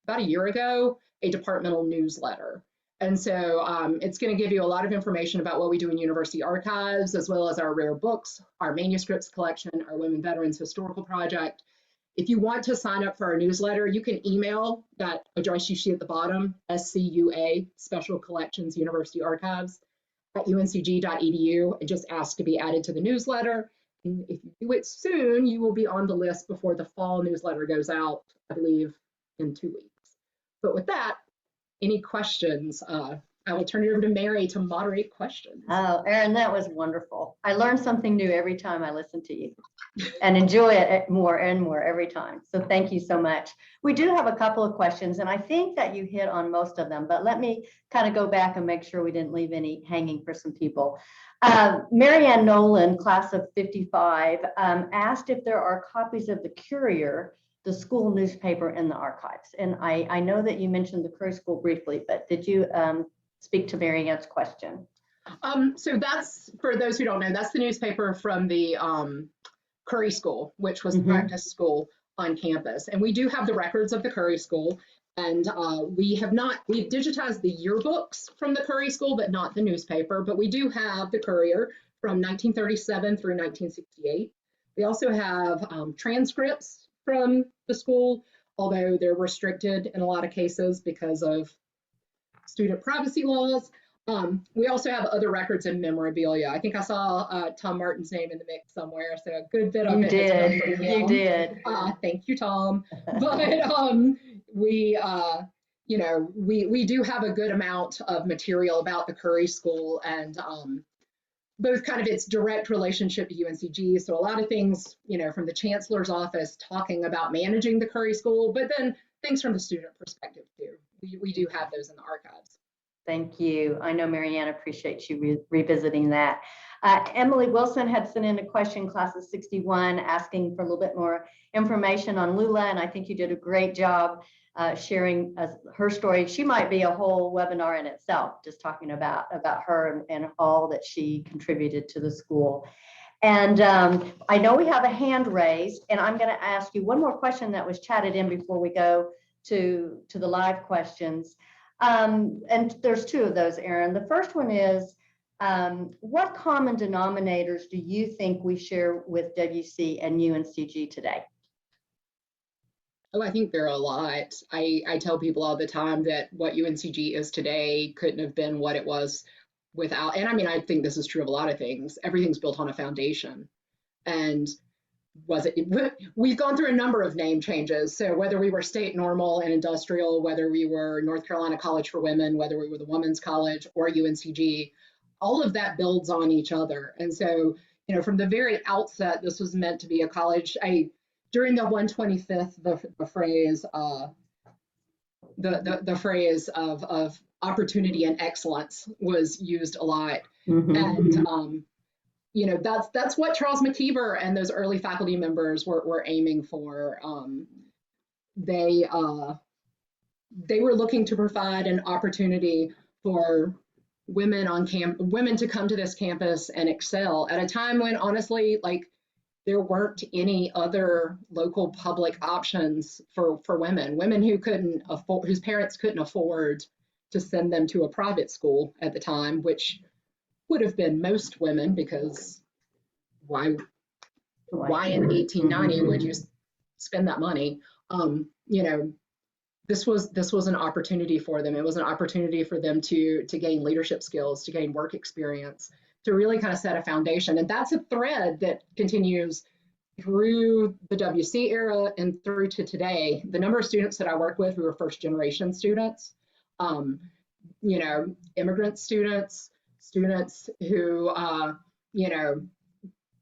Speaker 2: about a year ago, a departmental newsletter. And so it's going to give you a lot of information about what we do in university archives, as well as our rare books, our manuscripts collection, our Women Veterans Historical Project. If you want to sign up for our newsletter, you can email that address you see at the bottom, SCUA, Special Collections University Archives, at uncg.edu, and just ask to be added to the newsletter. And if you do it soon, you will be on the list before the fall newsletter goes out, I believe, in 2 weeks. But with that, any questions? I will turn it over to Mary to moderate questions.
Speaker 1: Oh, Erin, that was wonderful. I learn something new every time I listen to you and enjoy it more and more every time. So thank you so much. We do have a couple of questions, and I think that you hit on most of them, but let me kind of go back and make sure we didn't leave any hanging for some people. Marianne Nolan, class of 55, asked if there are copies of the Courier, the school newspaper, in the archives. And I know that you mentioned the Curry School briefly, but did you speak to Marianne's question?
Speaker 2: So that's, for those who don't know, that's the newspaper from the Curry School, which was the practice school on campus. And we do have the records of the Curry School. And we've digitized the yearbooks from the Curry School, but not the newspaper. But we do have the Courier from 1937 through 1968. We also have transcripts from the school, although they're restricted in a lot of cases because of student privacy laws. We also have other records and memorabilia. I think I saw Tom Martin's name in the mix somewhere, so a good bit of
Speaker 1: You
Speaker 2: it.
Speaker 1: did. You did.
Speaker 2: Thank you, Tom. But we do have a good amount of material about the Curry School and both kind of its direct relationship to UNCG. So a lot of things, from the chancellor's office talking about managing the Curry School, but then things from the student perspective too. We do have those in the archives.
Speaker 1: Thank you. I know Marianne appreciates you revisiting that. Emily Wilson had sent in a question, class of 61, asking for a little bit more information on Lula, and I think you did a great job sharing her story. She might be a whole webinar in itself, just talking about her and all that she contributed to the school. And I know we have a hand raised, and I'm going to ask you one more question that was chatted in before we go to the live questions. And there's two of those, Erin. The first one is, what common denominators do you think we share with WC and UNCG today?
Speaker 2: Oh, I think there are a lot. I tell people all the time that what UNCG is today couldn't have been what it was without, and I mean, I think this is true of a lot of things. Everything's built on a foundation. And we've gone through a number of name changes. So whether we were State Normal and Industrial, whether we were North Carolina College for Women, whether we were the Women's College or UNCG, all of that builds on each other. And so, from the very outset, this was meant to be a college. During the 125th, the phrase of opportunity and excellence was used a lot. And that's what Charles Mclver and those early faculty members were aiming for. They were looking to provide an opportunity for women to come to this campus and excel at a time when, honestly, there weren't any other local public options for women whose parents couldn't afford to send them to a private school at the time, which would have been most women, because why in 1890 would you spend that money? This was an opportunity for them. It was an opportunity for them to gain leadership skills, to gain work experience, to really kind of set a foundation. And that's a thread that continues through the WC era and through to today. The number of students that I work with who are first generation students, immigrant students who,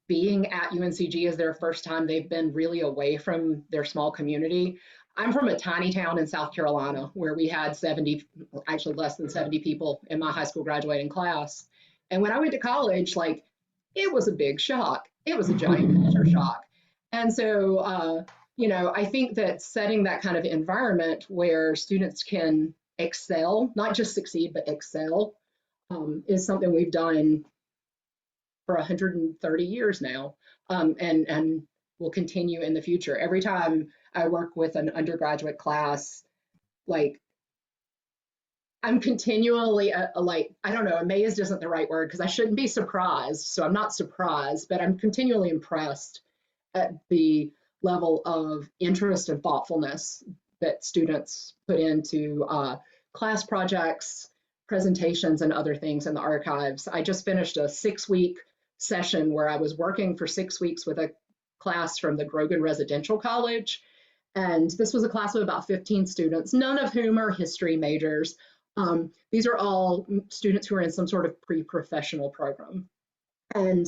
Speaker 2: being at UNCG is their first time they've been really away from their small community. I'm from a tiny town in South Carolina where we had actually less than 70 people in my high school graduating class. And when I went to college, it was a big shock. It was a giant culture shock. And so, I think that setting that kind of environment where students can excel, not just succeed, but excel, is something we've done for 130 years now, and will continue in the future. Every time I work with an undergraduate class, like, I'm continually like, I don't know, amazed isn't the right word because I shouldn't be surprised. So I'm not surprised, but I'm continually impressed at the level of interest and thoughtfulness that students put into class projects, presentations, and other things in the archives. I just finished a 6-week session where I was working for 6 weeks with a class from the Grogan Residential College. And this was a class of about 15 students, none of whom are history majors. These are all students who are in some sort of pre-professional program. And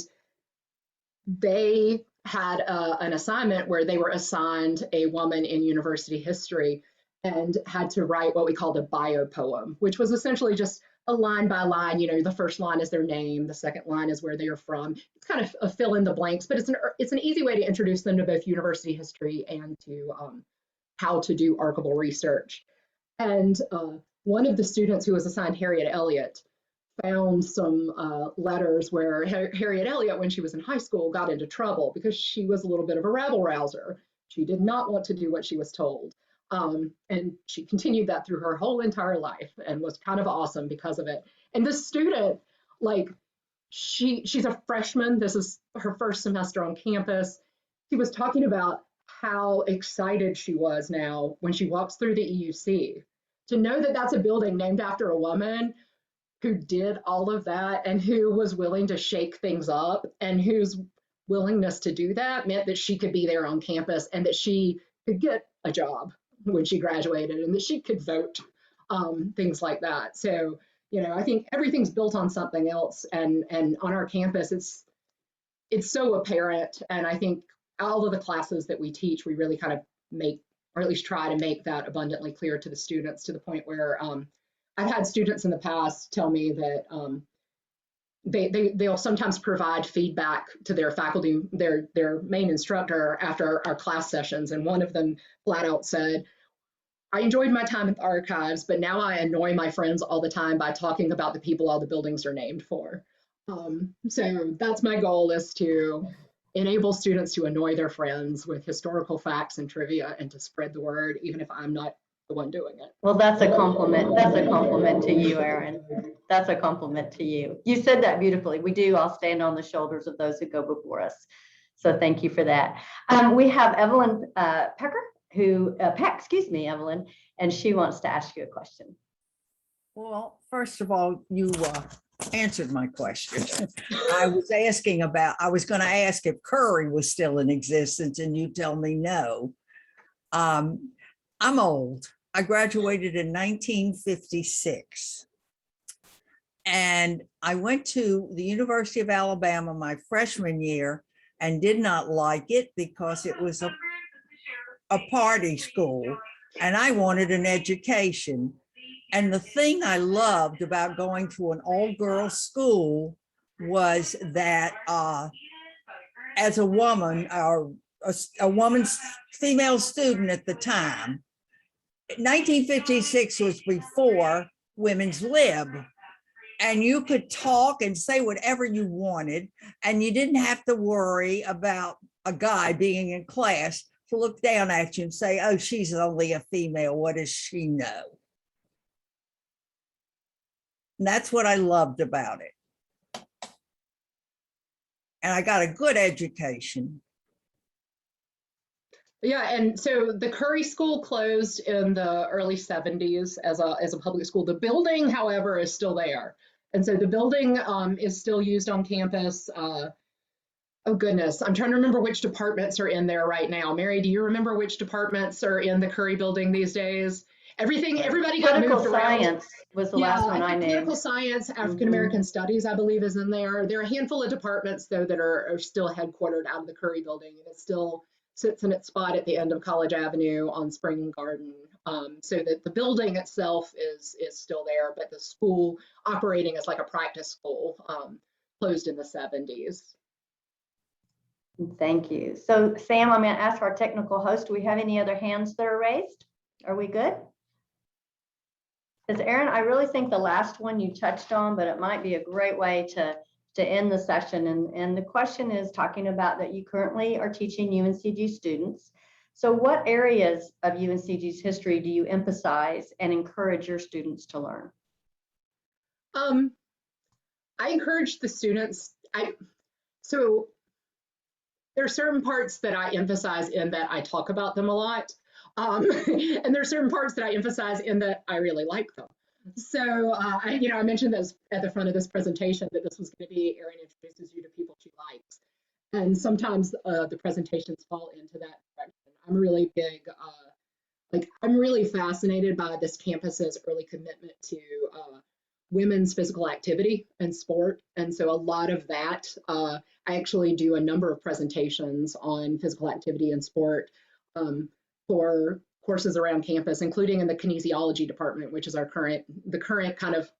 Speaker 2: they had an assignment where they were assigned a woman in university history and had to write what we called a bio poem, which was essentially just a line by line. You know, the first line is their name, the second line is where they are from. It's kind of a fill in the blanks, but it's an easy way to introduce them to both university history and to how to do archival research. And one of the students who was assigned Harriet Elliott found some letters where Harriet Elliott, when she was in high school, got into trouble because she was a little bit of a rabble rouser. She did not want to do what she was told. And she continued that through her whole entire life and was kind of awesome because of it. And this student, like, she's a freshman. This is her first semester on campus. She was talking about how excited she was now when she walks through the EUC to know that that's a building named after a woman who did all of that and who was willing to shake things up, and whose willingness to do that meant that she could be there on campus and that she could get a job when she graduated and that she could vote, things like that. So, you know, I think everything's built on something else, and on our campus, it's so apparent. And I think all of the classes that we teach, we really kind of make, or at least try to make that abundantly clear to the students, to the point where I've had students in the past tell me that they'll sometimes provide feedback to their faculty, their main instructor, after our class sessions. And one of them flat out said, I enjoyed my time at the archives, but now I annoy my friends all the time by talking about the people all the buildings are named for. So that's my goal, is to enable students to annoy their friends with historical facts and trivia and to spread the word, even if I'm not the one doing it.
Speaker 1: Well, that's a compliment. That's a compliment to you, Erin. That's a compliment to you. You said that beautifully. We do all stand on the shoulders of those who go before us. So thank you for that. We have Evelyn Peck, excuse me, Evelyn, and she wants to ask you a question.
Speaker 3: Well, first of all, you answered my question. I was going to ask if curry was still in existence, and you tell me no. I'm old. I graduated in 1956. And I went to the University of Alabama my freshman year and did not like it because it was a party school and I wanted an education. And the thing I loved about going to an all-girls school was that as a woman, or a woman's female student at the time, 1956 was before women's lib, and you could talk and say whatever you wanted, and you didn't have to worry about a guy being in class to look down at you and say, oh, she's only a female, what does she know? And that's what I loved about it. And I got a good education.
Speaker 2: Yeah, and so the Curry School closed in the early 70s as a public school. The building, however, is still there. And so the building is still used on campus. Oh goodness, I'm trying to remember which departments are in there right now. Mary, do you remember which departments are in the Curry building these days? Everybody got moved around.
Speaker 1: Science was the last one I knew.
Speaker 2: Political science, African American studies, I believe, is in there. There are a handful of departments, though, that are still headquartered out of the Curry building, and it still sits in its spot at the end of College Avenue on Spring Garden. So that the building itself is still there, but the school operating as like a practice school closed in the 70s.
Speaker 1: Thank you. So Sam, I'm going to ask our technical host, do we have any other hands that are raised? Are we good? Because Erin, I really think the last one you touched on, but it might be a great way to end the session. And the question is talking about that you currently are teaching UNCG students. So what areas of UNCG's history do you emphasize and encourage your students to learn?
Speaker 2: I encourage the students, so there are certain parts that I emphasize in that I talk about them a lot. And there are certain parts that I emphasize in that I really like them. So, I mentioned this at the front of this presentation that this was going to be Erin introduces you to people she likes. And sometimes the presentations fall into that direction. I'm really big, I'm really fascinated by this campus's early commitment to women's physical activity and sport. And so a lot of that, I actually do a number of presentations on physical activity and sport for courses around campus, including in the kinesiology department, which is the current kind of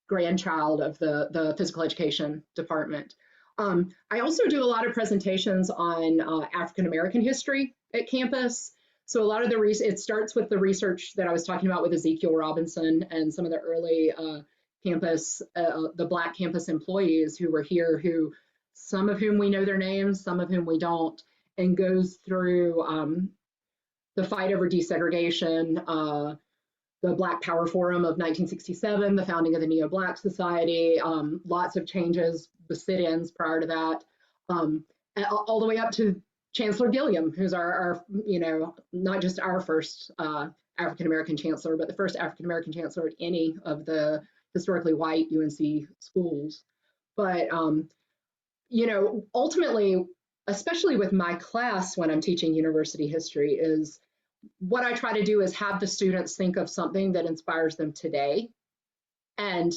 Speaker 2: grandchild of the physical education department. I also do a lot of presentations on African-American history at campus. So a lot of it starts with the research that I was talking about with Ezekiel Robinson and some of the early the Black campus employees who were here, some of whom we know their names, some of whom we don't, and goes through the fight over desegregation, the Black Power Forum of 1967, the founding of the Neo-Black Society, lots of changes, the sit-ins prior to that, all the way up to Chancellor Gilliam, who's our not just our first African-American chancellor, but the first African-American chancellor at any of the historically white UNC schools. But, ultimately, especially with my class when I'm teaching university history, is what I try to do is have the students think of something that inspires them today and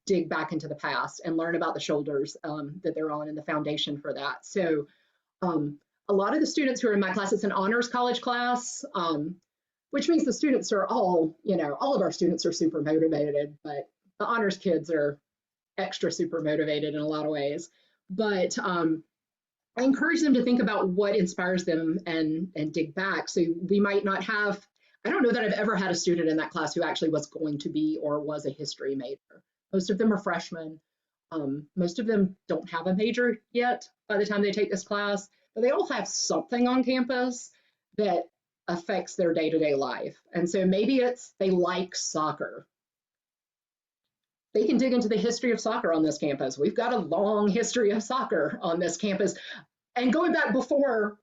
Speaker 2: dig back into the past and learn about the shoulders that they're on and the foundation for that. So a lot of the students who are in my class, it's an honors college class, which means the students are all of our students are super motivated, but the honors kids are extra super motivated in a lot of ways. But I encourage them to think about what inspires them and dig back. So we might not have, I don't know that I've ever had a student in that class who actually was going to be or was a history major. Most of them are freshmen. Most of them don't have a major yet by the time they take this class, but they all have something on campus that affects their day-to-day life. And so maybe it's they like soccer. They can dig into the history of soccer on this campus. We've got a long history of soccer on this campus. And going back before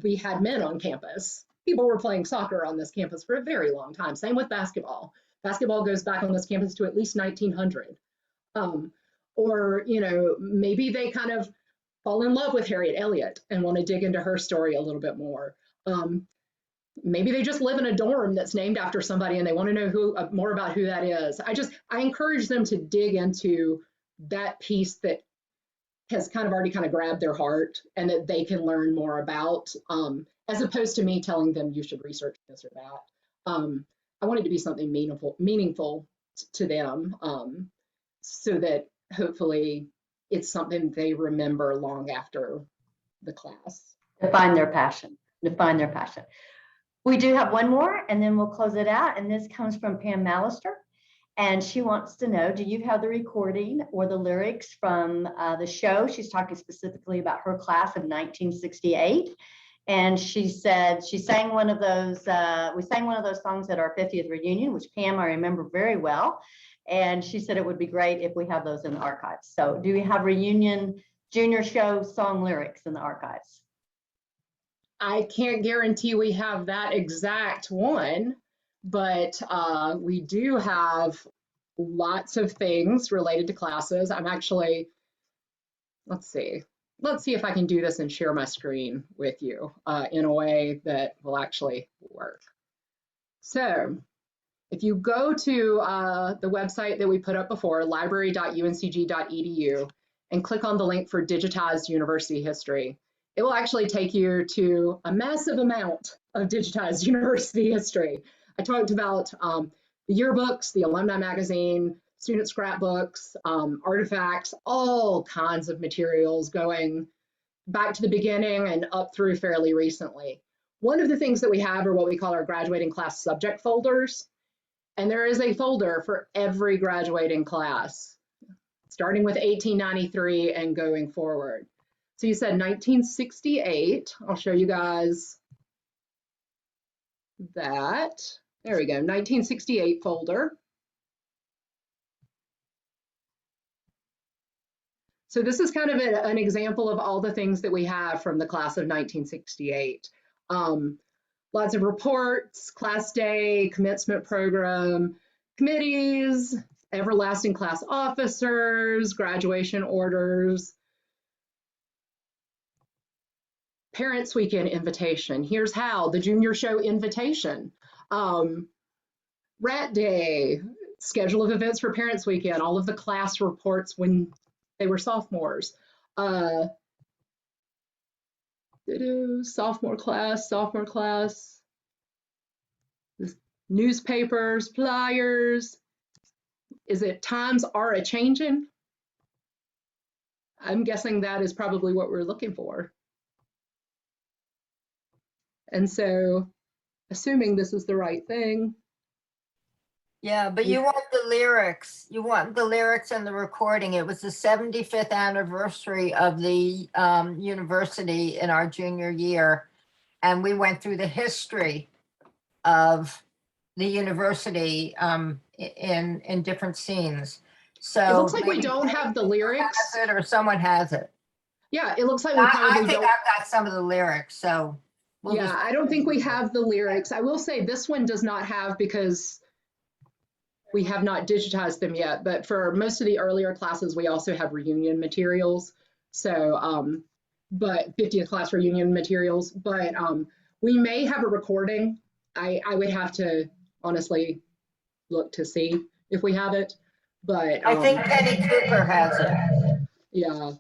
Speaker 2: we had men on campus, people were playing soccer on this campus for a very long time. Same with basketball. Basketball goes back on this campus to at least 1900. Or, maybe they kind of fall in love with Harriet Elliott and want to dig into her story a little bit more. Maybe they just live in a dorm that's named after somebody and they want to know more about who that is. I encourage them to dig into that piece that has kind of grabbed their heart and that they can learn more about, as opposed to me telling them you should research this or that. I want it to be something meaningful to them, so that hopefully it's something they remember long after the class.
Speaker 1: Define their passion. We do have one more and then we'll close it out. And this comes from Pam Mallister. And she wants to know, do you have the recording or the lyrics from the show? She's talking specifically about her class of 1968. And she said she sang one of those, we sang one of those songs at our 50th reunion, which Pam, I remember very well. And she said it would be great if we have those in the archives. So do we have reunion junior show song lyrics in the archives?
Speaker 2: I can't guarantee we have that exact one, but we do have lots of things related to classes. I'm actually, let's see if I can do this and share my screen with you in a way that will actually work. So if you go to the website that we put up before, library.uncg.edu, and click on the link for digitized university history, it will actually take you to a massive amount of digitized university history. I talked about the yearbooks, the alumni magazine, student scrapbooks, artifacts, all kinds of materials going back to the beginning and up through fairly recently. One of the things that we have are what we call our graduating class subject folders. And there is a folder for every graduating class, starting with 1893 and going forward. So you said 1968. I'll show you guys that, there we go, 1968 folder. So this is kind of an example of all the things that we have from the class of 1968. Lots of reports, class day, commencement program, committees, everlasting class officers, graduation orders, parents weekend invitation. Here's how, the junior show invitation, rat day, schedule of events for parents weekend, all of the class reports when they were sophomores. Sophomore class, newspapers, flyers. Is it times are a changing? I'm guessing that is probably what we're looking for. And so, assuming this is the right thing.
Speaker 4: Yeah, but you want the lyrics. You want the lyrics and the recording. It was the 75th anniversary of the university in our junior year. And we went through the history of the university in different scenes. So
Speaker 2: It looks like we
Speaker 4: maybe
Speaker 2: don't have the lyrics.
Speaker 4: has it or someone has it.
Speaker 2: Yeah, it looks like we
Speaker 4: I
Speaker 2: probably
Speaker 4: think
Speaker 2: don't.
Speaker 4: I've got some of the lyrics, so.
Speaker 2: Yeah, I don't think we have the lyrics. I will say this one does not have, because we have not digitized them yet, but for most of the earlier classes, we also have reunion materials. So, but 50th class reunion materials, but we may have a recording. I would have to honestly look to see if we have it, but
Speaker 4: I think Penny Cooper has it.
Speaker 2: yeah,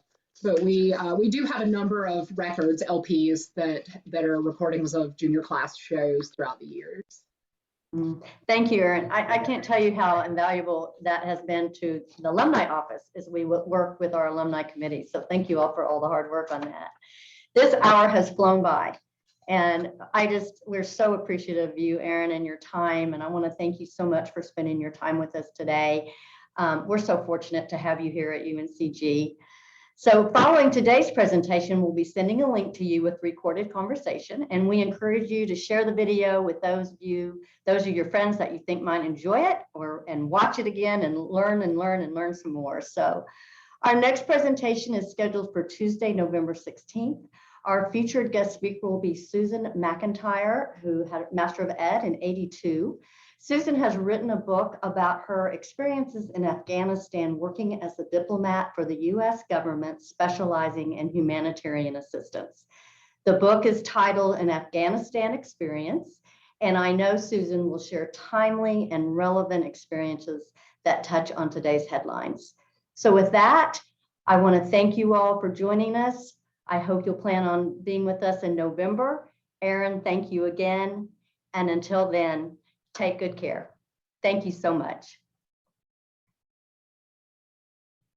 Speaker 2: but we do have a number of records, LPs that are recordings of junior class shows throughout the years.
Speaker 1: Thank you, Erin. I can't tell you how invaluable that has been to the alumni office as we work with our alumni committee. So thank you all for all the hard work on that. This hour has flown by, and we're so appreciative of you, Erin, and your time. And I want to thank you so much for spending your time with us today. We're so fortunate to have you here at UNCG. So following today's presentation, we'll be sending a link to you with recorded conversation, and we encourage you to share the video with those of your friends that you think might enjoy it, and watch it again and learn some more. So our next presentation is scheduled for Tuesday, November 16th. Our featured guest speaker will be Susan McIntyre, who had a Master of Ed in '82. Susan has written a book about her experiences in Afghanistan working as a diplomat for the U.S. government specializing in humanitarian assistance. The book is titled An Afghanistan Experience, and I know Susan will share timely and relevant experiences that touch on today's headlines. So with that, I want to thank you all for joining us. I hope you'll plan on being with us in November. Erin, thank you again. And until then, take good care. Thank you so much.